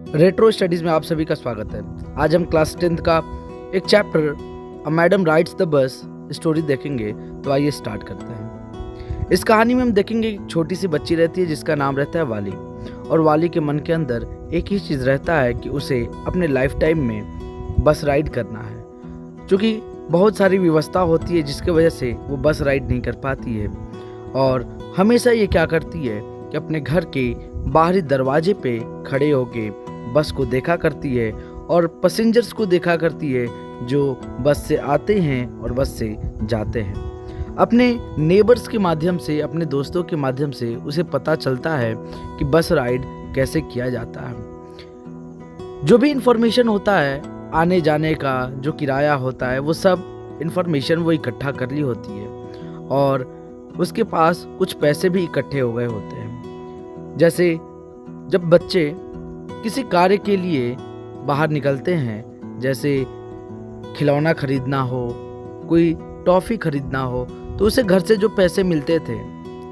Retro studies में आप सभी का स्वागत है। आज हम क्लास 10th का एक chapter a madam rides the bus story देखेंगे। तो आइए स्टार्ट करते हैं। इस कहानी में हम देखेंगे एक छोटी सी बच्ची रहती है जिसका नाम रहता है वाली। और वाली के मन के अंदर एक ही चीज़ रहता है कि उसे अपने लाइफ टाइम में बस राइड करना है। क्योंकि बहुत सारी व्यवस्था होती है जिसकी वजह से वो बस राइड नहीं कर पाती है। और हमेशा ये क्या करती है कि अपने घर के बाहरी दरवाजे पे खड़े होके बस को देखा करती है और पैसेंजर्स को देखा करती है जो बस से आते हैं और बस से जाते हैं। अपने नेबर्स के माध्यम से, अपने दोस्तों के माध्यम से उसे पता चलता है कि बस राइड कैसे किया जाता है। जो भी इंफॉर्मेशन होता है आने जाने का, जो किराया होता है, वो सब इंफॉर्मेशन वो इकट्ठा कर ली होती है और उसके पास कुछ पैसे भी इकट्ठे हो गए होते हैं। जैसे जब बच्चे किसी कार्य के लिए बाहर निकलते हैं, जैसे खिलौना खरीदना हो, कोई टॉफ़ी खरीदना हो, तो उसे घर से जो पैसे मिलते थे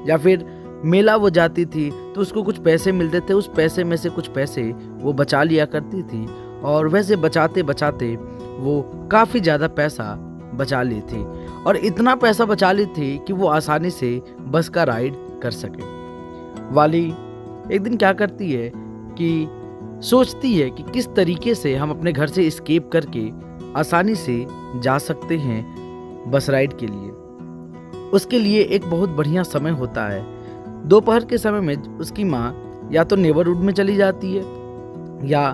या फिर मेला वो जाती थी तो उसको कुछ पैसे मिलते थे। उस पैसे में से कुछ पैसे वो बचा लिया करती थी और वैसे बचाते बचाते वो काफ़ी ज़्यादा पैसा बचा ली थी और इतना पैसा बचा ली थी कि वो आसानी से बस का राइड कर सके। वाली एक दिन क्या करती है कि सोचती है कि किस तरीके से हम अपने घर से एस्केप करके आसानी से जा सकते हैं बस राइड के लिए। उसके लिए एक बहुत बढ़िया समय होता है। दोपहर के समय में उसकी माँ या तो नेबरहुड में चली जाती है या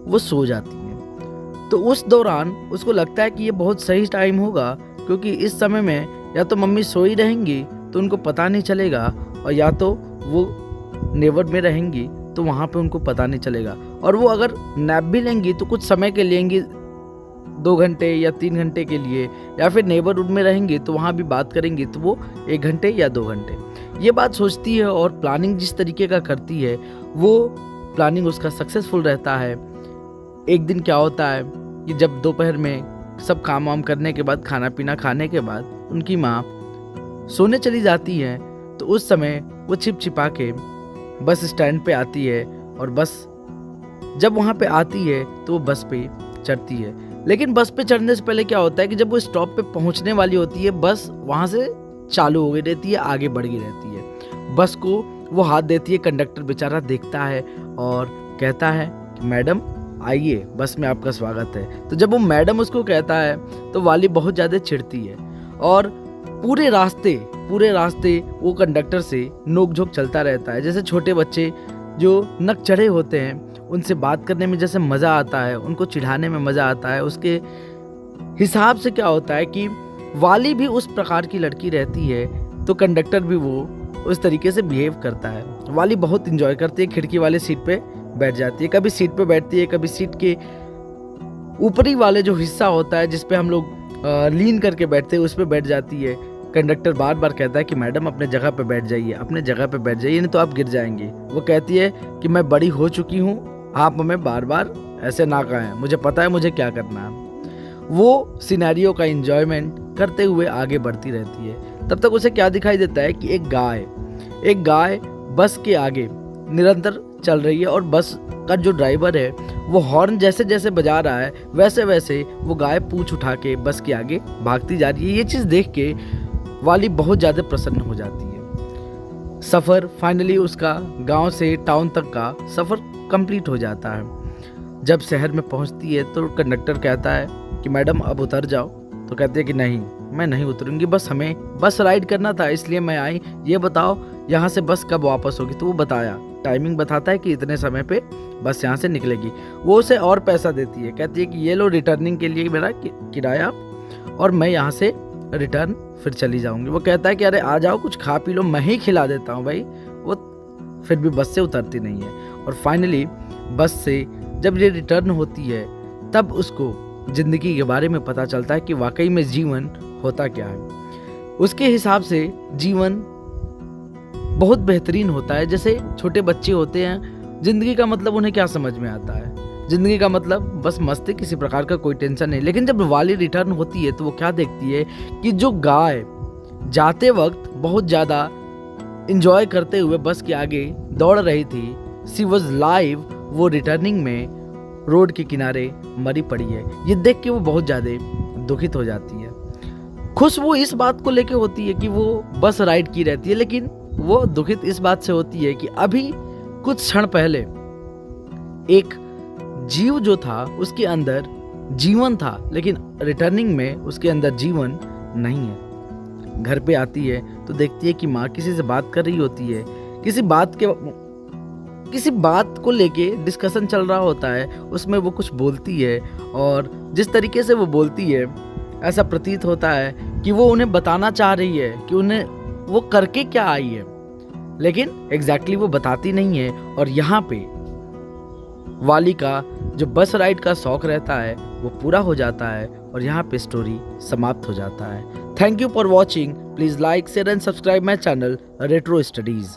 वो सो जाती है। तो उस दौरान उसको लगता है कि ये बहुत सही टाइम होगा, क्योंकि इस समय में या तो मम्मी सोई रहेंगी तो उनको पता नहीं चलेगा और या तो वो नेबर में रहेंगी तो वहाँ पे उनको पता नहीं चलेगा। और वो अगर नैप भी लेंगी तो कुछ समय के लेंगी, 2 घंटे या 3 घंटे के लिए, या फिर नेबरहुड में रहेंगी तो वहाँ भी बात करेंगी तो वो 1 घंटे या 2 घंटे। ये बात सोचती है और प्लानिंग जिस तरीके का करती है वो प्लानिंग उसका सक्सेसफुल रहता है। एक दिन क्या होता है कि जब दोपहर में सब काम वाम करने के बाद, खाना पीना खाने के बाद उनकी माँ सोने चली जाती है, तो उस समय वो छिप छिपा के बस स्टैंड पे आती है और बस जब वहाँ पे आती है तो वो बस पे चढ़ती है। लेकिन बस पे चढ़ने से पहले क्या होता है कि जब वो स्टॉप पे पहुँचने वाली होती है, बस वहाँ से चालू हो गई रहती है, आगे बढ़ गई रहती है। बस को वो हाथ देती है, कंडक्टर बेचारा देखता है और कहता है कि मैडम आइए, बस में आपका स्वागत है। तो जब वो मैडम उसको कहता है तो वाली बहुत ज़्यादा चिढ़ती है और पूरे रास्ते वो कंडक्टर से नोक झोंक चलता रहता है। जैसे छोटे बच्चे जो नक चढ़े होते हैं उनसे बात करने में जैसे मज़ा आता है, उनको चिढ़ाने में मज़ा आता है, उसके हिसाब से क्या होता है कि वाली भी उस प्रकार की लड़की रहती है तो कंडक्टर भी वो उस तरीके से बिहेव करता है। वाली बहुत इंजॉय करती है, खिड़की वाले सीट पे बैठ जाती है, कभी सीट पे बैठती है, कभी सीट के ऊपरी वाले जो हिस्सा होता है जिस पे हम लोग लीन करके बैठते हैं उस पे बैठ जाती है। कंडक्टर बार बार कहता है कि मैडम अपने जगह पे बैठ जाइए, अपने जगह पे बैठ जाइए, नहीं तो आप गिर जाएंगे। वो कहती है कि मैं बड़ी हो चुकी हूँ, आप हमें बार बार ऐसे ना कहें, मुझे पता है मुझे क्या करना है। वो सिनेरियो का एंजॉयमेंट करते हुए आगे बढ़ती रहती है। तब तक उसे क्या दिखाई देता है कि एक गाय बस के आगे निरंतर चल रही है और बस का जो ड्राइवर है वो हॉर्न जैसे जैसे बजा रहा है वैसे वैसे वो गाय पूंछ उठा के बस के आगे भागती जा रही है। ये चीज़ देख के वाली बहुत ज़्यादा प्रसन्न हो जाती है। सफ़र फाइनली उसका गांव से टाउन तक का सफ़र कंप्लीट हो जाता है। जब शहर में पहुंचती है तो कंडक्टर कहता है कि मैडम अब उतर जाओ। तो कहती है कि नहीं, मैं नहीं उतरूंगी, बस हमें बस राइड करना था इसलिए मैं आई। ये बताओ यहाँ से बस कब वापस होगी। तो वो बताया, टाइमिंग बताता है कि इतने समय पे बस यहाँ से निकलेगी। वो उसे और पैसा देती है, कहती है कि ये लो रिटर्निंग के लिए मेरा किराया और मैं यहाँ से रिटर्न फिर चली जाऊंगी। वो कहता है कि अरे आ जाओ, कुछ खा पी लो, मैं ही खिला देता हूँ भाई। वो फिर भी बस से उतरती नहीं है और फाइनली बस से जब ये रिटर्न होती है तब उसको ज़िंदगी के बारे में पता चलता है कि वाकई में जीवन होता क्या है। उसके हिसाब से जीवन बहुत बेहतरीन होता है। जैसे छोटे बच्चे होते हैं, ज़िंदगी का मतलब उन्हें क्या समझ में आता है, ज़िंदगी का मतलब बस मस्ती, किसी प्रकार का कोई टेंशन नहीं। लेकिन जब वाली रिटर्न होती है तो वो क्या देखती है कि जो गाय जाते वक्त बहुत ज़्यादा इंजॉय करते हुए बस के आगे दौड़ रही थी, सी वॉज लाइव, वो रिटर्निंग में रोड के किनारे मरी पड़ी है। ये देख के वो बहुत ज़्यादा दुखित हो जाती है। खुश वो इस बात को लेके होती है कि वो बस राइड की रहती है, लेकिन वो दुखित इस बात से होती है कि अभी कुछ क्षण पहले एक जीव जो था उसके अंदर जीवन था, लेकिन रिटर्निंग में उसके अंदर जीवन नहीं है। घर पे आती है तो देखती है कि माँ किसी से बात कर रही होती है, किसी बात को लेके डिस्कशन चल रहा होता है, उसमें वो कुछ बोलती है और जिस तरीके से वो बोलती है ऐसा प्रतीत होता है कि वो उन्हें बताना चाह रही है कि उन्हें वो करके क्या आई है, लेकिन एग्जैक्टली वो बताती नहीं है। और यहाँ पे वाली का जो बस राइड का शौक रहता है वो पूरा हो जाता है और यहाँ पे स्टोरी समाप्त हो जाता है। Thank you for watching. Please like, share and subscribe my channel retro studies.